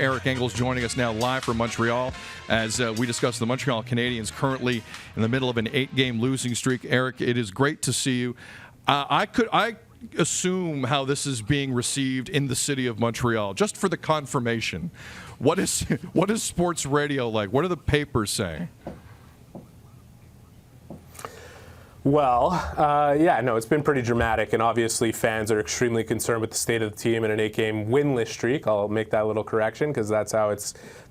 Eric Engels joining us now live from Montreal as we discuss the Montreal Canadiens currently in the middle of an 8-game losing streak. Eric, it is great to see you. I assume how this is being received in the city of Montreal, just for the confirmation. What is sports radio like? What are the papers saying? Well, it's been pretty dramatic, and obviously fans are extremely concerned with the state of the team in an 8-game winless streak. I'll make that little correction because that's how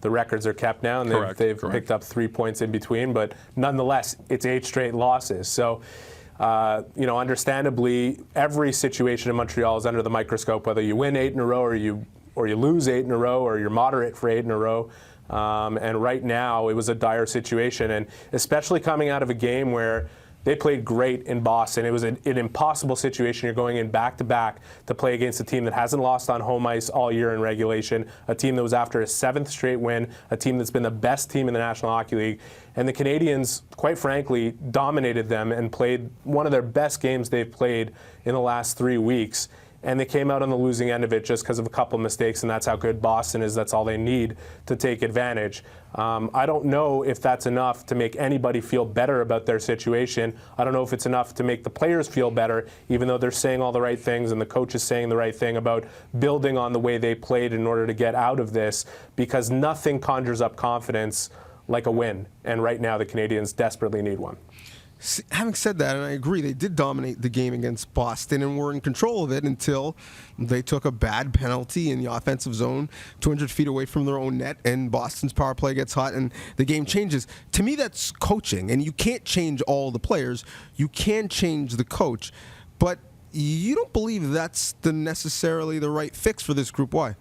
the records are kept now, and they've picked up 3 points in between, but nonetheless, it's 8 straight losses. So, understandably, every situation in Montreal is under the microscope, whether you win 8 in a row or you lose 8 in a row or you're moderate for 8 in a row. And right now, it was a dire situation, and especially coming out of a game where they played great in Boston. It was an impossible situation. You're going in back-to-back to play against a team that hasn't lost on home ice all year in regulation, a team that was after a 7th straight win, a team that's been the best team in the National Hockey League. And the Canadiens, quite frankly, dominated them and played one of their best games they've played in the last 3 weeks. And they came out on the losing end of it just because of a couple of mistakes, and that's how good Boston is. That's all they need to take advantage. I don't know if that's enough to make anybody feel better about their situation. I don't know if it's enough to make the players feel better, even though they're saying all the right things and the coach is saying the right thing about building on the way they played in order to get out of this, because nothing conjures up confidence like a win. And right now the Canadiens desperately need one. Having said that, and I agree, they did dominate the game against Boston and were in control of it until they took a bad penalty in the offensive zone 200 feet away from their own net, and Boston's power play gets hot and the game changes. To me, that's coaching, and you can't change all the players. You can change the coach, but you don't believe that's necessarily the right fix for this group. Why?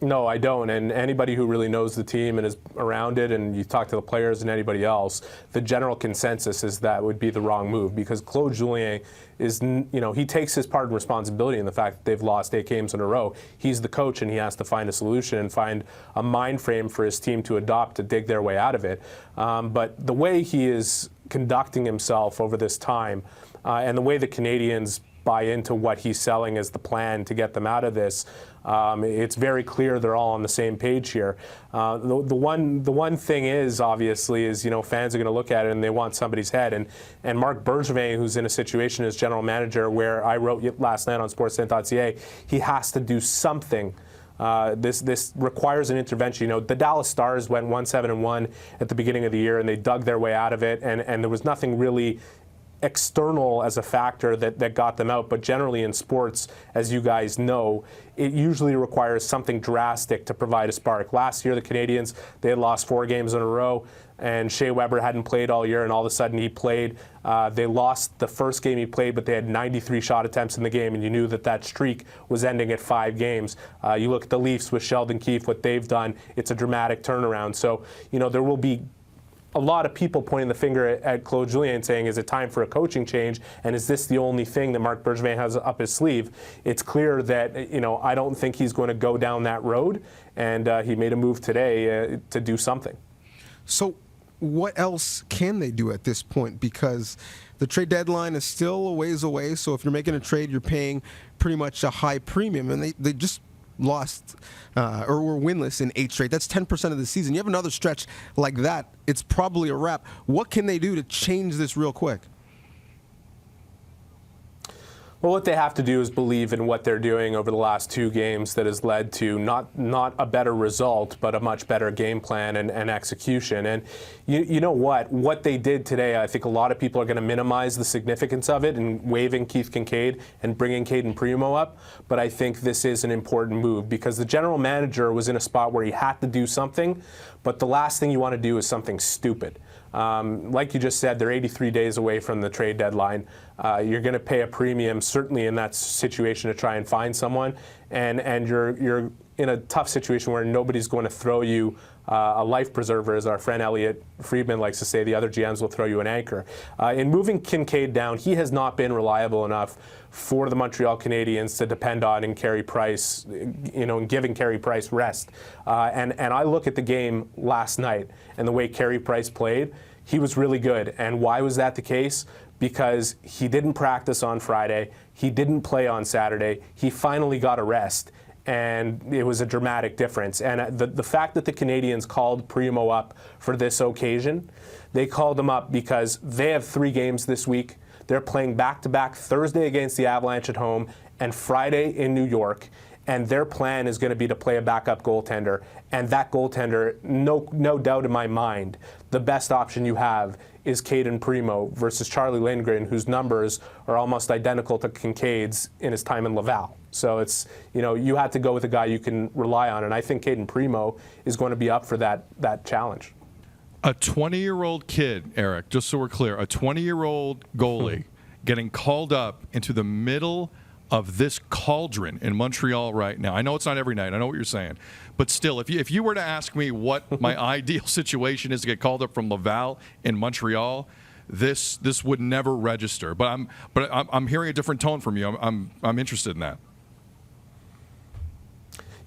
No, I don't. And anybody who really knows the team and is around it, and you talk to the players and anybody else, the general consensus is that would be the wrong move, because Claude Julien is, he takes his part of responsibility in the fact that they've lost 8 games in a row. He's the coach, and he has to find a solution and find a mind frame for his team to adopt to dig their way out of it. But the way he is conducting himself over this time, and the way the Canadiens buy into what he's selling as the plan to get them out of this, it's very clear they're all on the same page here. The one thing is, obviously, is fans are going to look at it and they want somebody's head. And Marc Bergevin, who's in a situation as general manager where I wrote last night on Sportsnet.ca, he has to do something. This requires an intervention. The Dallas Stars went 1-7-1 at the beginning of the year, and they dug their way out of it, and there was nothing really external as a factor that got them out. But generally in sports, as you guys know, it usually requires something drastic to provide a spark. Last year, the Canadiens, they had lost 4 games in a row, and Shea Weber hadn't played all year, and all of a sudden he played. They lost the first game he played, but they had 93 shot attempts in the game, and you knew that streak was ending at 5 games. You look at the Leafs with Sheldon Keefe, what they've done, it's a dramatic turnaround. So, there will be a lot of people pointing the finger at Claude Julien saying, is it time for a coaching change? And is this the only thing that Marc Bergevin has up his sleeve? It's clear that, I don't think he's going to go down that road. And he made a move today to do something. So what else can they do at this point? Because the trade deadline is still a ways away. So if you're making a trade, you're paying pretty much a high premium. And they just lost or were winless in 8 straight. That's 10% of the season. You have another stretch like that, it's probably a wrap. What can they do to change this real quick? Well, what they have to do is believe in what they're doing over the last 2 games that has led to not a better result, but a much better game plan and execution. And you know what they did today, I think a lot of people are going to minimize the significance of it and waiving Keith Kincaid and bringing Aiden Primo up. But I think this is an important move because the general manager was in a spot where he had to do something, but the last thing you want to do is something stupid. Like you just said, they're 83 days away from the trade deadline. You're going to pay a premium, certainly in that situation, to try and find someone, and you're in a tough situation where nobody's going to throw you a life preserver, as our friend Elliot Friedman likes to say. The other GMs will throw you an anchor. In moving Kincaid down, he has not been reliable enough for the Montreal Canadiens to depend on and Carey Price, and giving Carey Price rest. And I look at the game last night and the way Carey Price played, he was really good. And why was that the case? Because he didn't practice on Friday, he didn't play on Saturday, he finally got a rest. and it was a dramatic difference. And the fact that the Canadiens called Primo up for this occasion, they called him up because they have 3 games this week. They're playing back-to-back Thursday against the Avalanche at home and Friday in New York. And their plan is going to be to play a backup goaltender. And that goaltender, no doubt in my mind, the best option you have is Aiden Primo versus Charlie Lindgren, whose numbers are almost identical to Kincaid's in his time in Laval. So it's, you had to go with a guy you can rely on. And I think Aiden Primo is going to be up for that challenge. A 20-year-old kid, Eric, just so we're clear, a 20-year-old goalie getting called up into the middle of this cauldron in Montreal right now. I know it's not every night. I know what you're saying. But still, if you were to ask me what my ideal situation is to get called up from Laval in Montreal, this would never register. But I'm hearing a different tone from you. I'm interested in that.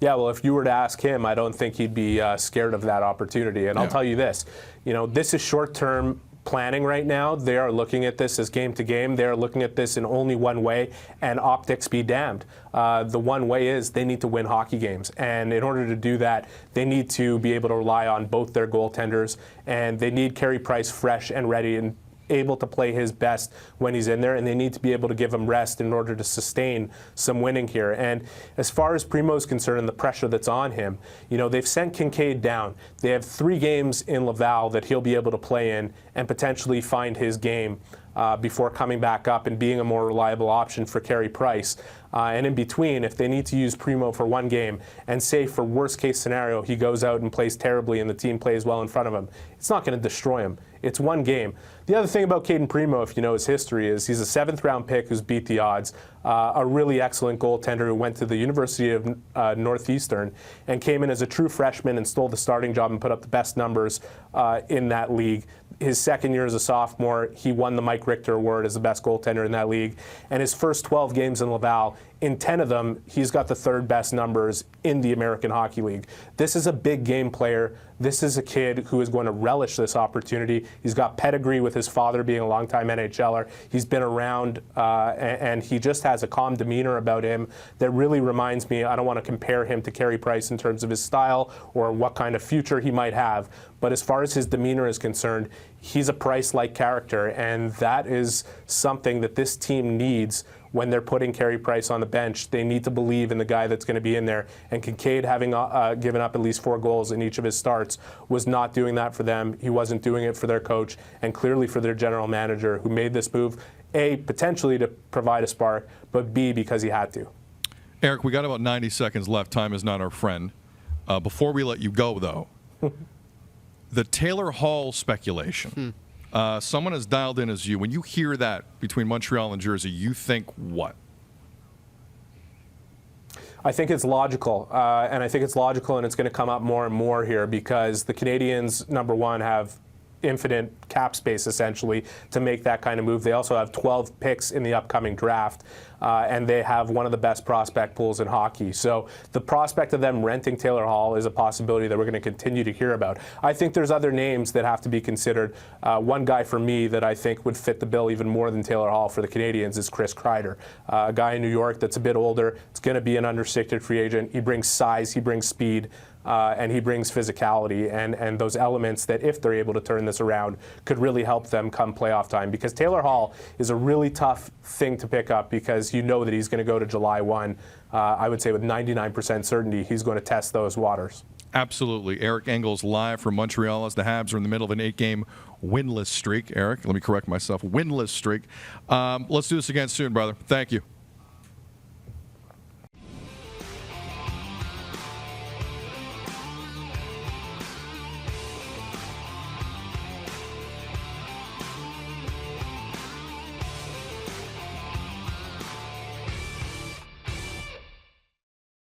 Yeah, well, if you were to ask him, I don't think he'd be scared of that opportunity. And I'll tell you this, this is short-term planning right now. They are looking at this as game to game. They are looking at this in only one way, and optics be damned. The one way is they need to win hockey games. And in order to do that, they need to be able to rely on both their goaltenders, and they need Carey Price fresh and ready and able to play his best when he's in there, and they need to be able to give him rest in order to sustain some winning here. And as far as Primo's concerned and the pressure that's on him, they've sent Kincaid down. They have 3 games in Laval that he'll be able to play in and potentially find his game before coming back up and being a more reliable option for Carey Price. And in between, if they need to use Primo for 1 game, and say for worst case scenario he goes out and plays terribly and the team plays well in front of him, it's not going to destroy him. It's 1 game. The other thing about Aiden Primo, if you know his history, is he's a 7th-round pick who's beat the odds, a really excellent goaltender who went to the University of Northeastern and came in as a true freshman and stole the starting job and put up the best numbers in that league. His second year as a sophomore, he won the Mike Richter Award as the best goaltender in that league. And his first 12 games in Laval, in 10 of them, he's got the 3rd best numbers in the American Hockey League. This is a big game player. This is a kid who is going to relish this opportunity. He's got pedigree with his father being a longtime NHLer. He's been around, and he just has a calm demeanor about him that really reminds me, I don't want to compare him to Carey Price in terms of his style or what kind of future he might have, but as far as his demeanor is concerned, he's a Price-like character, and that is something that this team needs when they're putting Carey Price on the bench. They need to believe in the guy that's going to be in there. And Kincaid, having given up at least 4 goals in each of his starts, was not doing that for them. He wasn't doing it for their coach, and clearly for their general manager, who made this move, A, potentially to provide a spark, but B, because he had to. Eric, we got about 90 seconds left. Time is not our friend. Before we let you go, though, the Taylor Hall speculation. Someone as dialed in as you. When you hear that between Montreal and Jersey, you think what? I think it's logical, and I think it's logical, and it's going to come up more and more here because the Canadiens, number one, have infinite cap space, essentially, to make that kind of move. They also have 12 picks in the upcoming draft, and they have one of the best prospect pools in hockey. So the prospect of them renting Taylor Hall is a possibility that we're going to continue to hear about. I think there's other names that have to be considered. One guy for me that I think would fit the bill even more than Taylor Hall for the Canadiens is Chris Kreider, a guy in New York that's a bit older. It's going to be an unrestricted free agent. He brings size, he brings speed, and he brings physicality and those elements that, if they're able to turn this around, could really help them come playoff time. Because Taylor Hall is a really tough thing to pick up because you know that he's going to go to July 1. I would say with 99% certainty he's going to test those waters. Absolutely. Eric Engels live from Montreal as the Habs are in the middle of an 8-game winless streak. Eric, let me correct myself. Winless streak. Let's do this again soon, brother. Thank you.